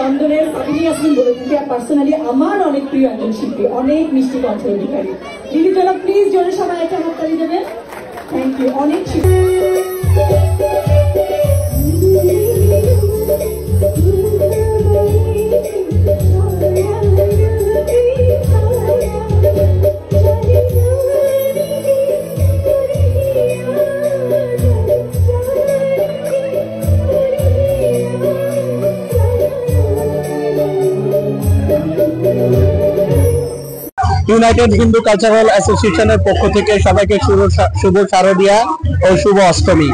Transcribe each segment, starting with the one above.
লন্ডনের সাবিনী ইয়াসমিন বলে থাকি, পার্সোনালি আমার অনেক প্রিয় একজন শিল্পী, অনেক মিষ্টি কণ্ঠের অধিকারী। দিদি চলো প্লিজ জোরে সবাই একটা হাততালি দেবেন। Thank you. অনেক ইউনাইটেড হিন্দু কালচারাল অ্যাসোসিয়েশনের পক্ষ থেকে সবাইকে শুভ শারদীয়া ও শুভ অষ্টমী।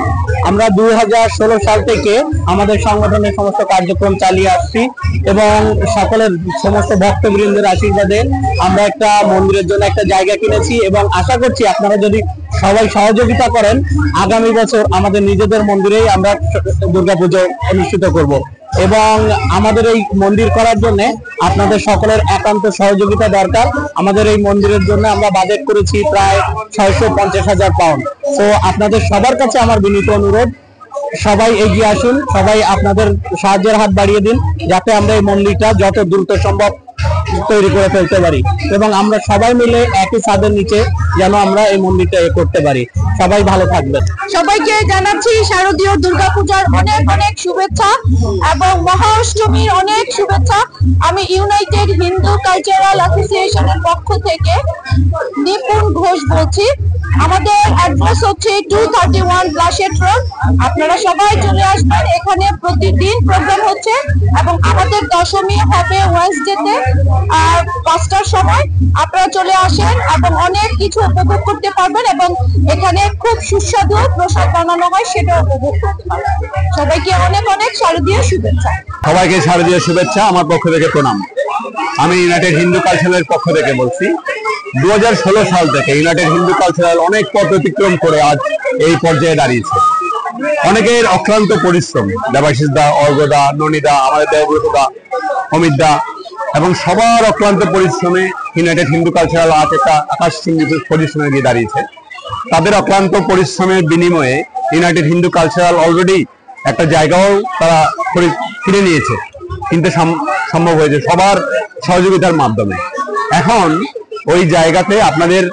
আমরা 2016 সাল থেকে আমাদের সংগঠনের সমস্ত কার্যক্রম চালিয়ে আসছি এবং সকলের সমস্ত ভক্তবৃন্দের আশীর্বাদে আমরা একটা মন্দিরের জন্য একটা জায়গা কিনেছি এবং আশা করছি আপনারা যদি সবাই সহযোগিতা করেন আগামী বছর আমাদের নিজেদের মন্দিরেই আমরা দুর্গাপুজো অনুষ্ঠিত করব এবং আমাদের এই মন্দির করার জন্য আপনাদের সকলের একান্ত সহযোগিতা দরকার। আমাদের এই মন্দিরের জন্য আমরা বাজেট করেছি প্রায় 650,000 পাউন্ড। তো আপনাদের সবার কাছে আমার বিনীত অনুরোধ, সবাই এগিয়ে আসুন, সবাই আপনাদের সাহায্যের হাত বাড়িয়ে দিন যাতে আমরা এই মন্দিরটা যত দ্রুত সম্ভব তৈরি করে ফেলতে পারি এবং আমরা সবাই মিলে একই ছাদের নিচে যেন আমরা এই মন্দিরটা করতে পারি। সবাই ভালো থাকবেন। সবাইকে জানাচ্ছি শারদীয় দুর্গাপূজার অনেক অনেক শুভেচ্ছা এবং মহা অষ্টমীর অনেক শুভেচ্ছা। আমি ইউনাইটেড হিন্দু কালচারাল অ্যাসোসিয়েশনের পক্ষ থেকে নিপুণ ঘোষ বলছি। আমাদের অ্যাড্রেস হচ্ছে 231 ব্লাশেট রোড। আপনারা সবাই চলে আসবেন, এখানে প্রতিদিন প্রোগ্রাম হচ্ছে এবং আমাদের দশমী হবে ওয়েডনেসডেতে 5টার সময়। আপনারা চলে আসেন এবং অনেক কিছু উপভোগ করতে পারবেন এবং এখানে খুব সুস্বাদু প্রসাদ বানানো হয়, সেটা উপভোগ করতে পারবেন। সবাইকে অনেক অনেক শারদীয় শুভেচ্ছা। সবাইকে শারদীয় শুভেচ্ছা আমার পক্ষ থেকে প্রণাম। আমি ইউনাইটেড হিন্দু কালচারালের পক্ষ থেকে বলছি। 2016 সাল থেকে ইউনাইটেড হিন্দু কালচারাল অনেক পথ অতিক্রম করে আজ এই পর্যায়ে দাঁড়িয়েছে। অনেকের অক্লান্ত পরিশ্রম, দেবাশিস দা, অর্গদা, ননিদা, আমাদের দেবব্রতদা, অমিত দা এবং সবার অক্লান্ত পরিশ্রমে ইউনাইটেড হিন্দু কালচারাল আজ একটা আকাশচুম্বী পরিশ্রমে গিয়ে দাঁড়িয়েছে। তাদের অক্লান্ত পরিশ্রমের বিনিময়ে ইউনাইটেড হিন্দু কালচারাল অলরেডি একটা জায়গাও তারা কিনে নিয়েছে, কিন্তু সম্ভব হয়েছে সবার সহযোগিতার মাধ্যমে। এখন ওই জায়গাতে আপনাদের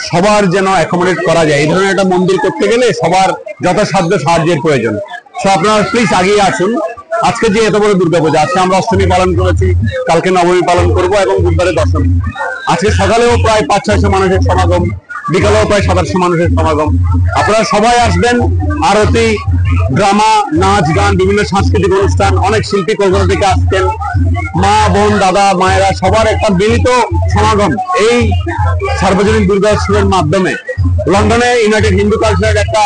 সবার যেন অ্যাকোমোডেট করা যায়, এই ধরনের একটা মন্দির করতে গেলে সবার যথাসাধ্য সাহায্যের প্রয়োজন। তো আপনারা প্লিজ আগিয়ে আসুন। আজকে যে এত বড় দুর্গাপূজা, আজকে আমরা অষ্টমী পালন করেছি, কালকে নবমী পালন করব এবং বুধবারে দশমী। আজকে সকালেও প্রায় 500-600 মানুষের সমাগম, বিকালেও প্রায় 700 মানুষের সমাগম। আপনারা সবাই আসবেন। আরতি, ড্রামা, নাচ গান, বিভিন্ন সাংস্কৃতিক অনুষ্ঠান, অনেক শিল্পী কলকাতা থেকে আসছেন। মা, বোন, দাদা, মায়েরা সবার একটা মিলিত সমাগম এই সার্বজনীন দুর্গা উৎসবের মাধ্যমে লন্ডনে ইউনাইটেড হিন্দু কালচারাল একটা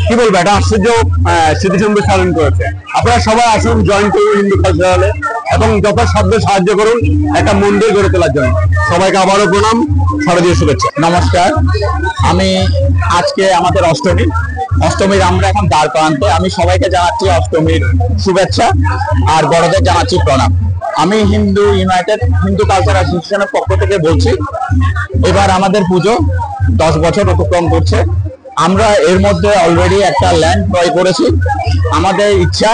কি বলবো একটা আশ্চর্য স্মৃতিসৌধ স্থাপন করেছে। আপনারা সবাই আসুন, জয়েন করুন হিন্দু কালচারালে এবং যথাসাধ্য সাহায্য করুন একটা মন্দির গড়ে তোলার জন্য। সবাইকে আবারও প্রণাম, শারদীয় শুভেচ্ছা। নমস্কার। আমি আজকে আমাদের অষ্টমীর আমরা এখন দ্বার প্রান্তে। আমি সবাইকে জানাচ্ছি অষ্টমীর শুভেচ্ছা আর বড়দের জানাচ্ছি প্রণাম। আমি ইউনাইটেড হিন্দু কালচার অ্যাসোসিয়েশনের পক্ষ থেকে বলছি। এবার আমাদের পুজো 10 বছর অতিক্রম করছে। আমরা এর মধ্যে অলরেডি একটা ল্যান্ড ক্রয় করেছি। আমাদের ইচ্ছা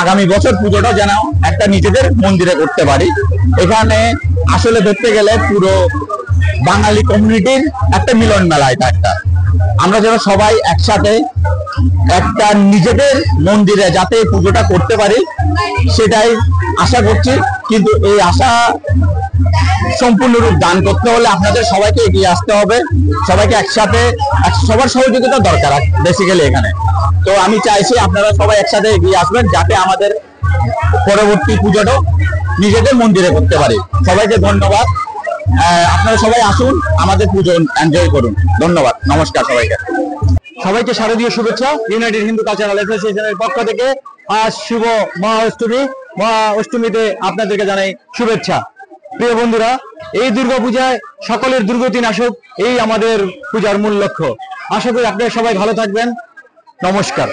আগামী বছর পুজোটা যেন একটা নিজেদের মন্দিরে করতে পারি। এখানে আসলে ধরতে গেলে পুরো বাঙালি কমিউনিটির একটা মিলন মেলা। এটা একটা আমরা যেন সবাই একসাথে একটা নিজেদের মন্দিরে যাতে পুজোটা করতে পারি সেটাই আশা করছি। কিন্তু এই আশা সম্পূর্ণরূপ দান করতে হলে আপনাদের সবাইকে এগিয়ে আসতে হবে। সবাইকে একসাথে সবার সহযোগিতা দরকার বেসিক্যালি এখানে। তো আমি চাইছি আপনারা সবাই একসাথে এগিয়ে আসবেন যাতে আমাদের পরবর্তী পুজোটা নিজেদের মন্দিরে করতে পারি। সবাইকে ধন্যবাদ। আপনারা সবাই আসুন, আমাদের পুজো এনজয় করুন। ধন্যবাদ, নমস্কার সবাইকে। সবাইকে শারদীয় শুভেচ্ছা ইউনাইটেড হিন্দু কালচারাল অ্যাসোসিয়েশনের পক্ষ থেকে। আজ শুভ মহা অষ্টমীতে আপনাদেরকে জানাই শুভেচ্ছা। প্রিয় বন্ধুরা, এই দুর্গাপূজায় সকলের দুর্গতি নাশক, এই আমাদের পূজার মূল লক্ষ্য। আশা করি আপনারা সবাই ভালো থাকবেন। নমস্কার।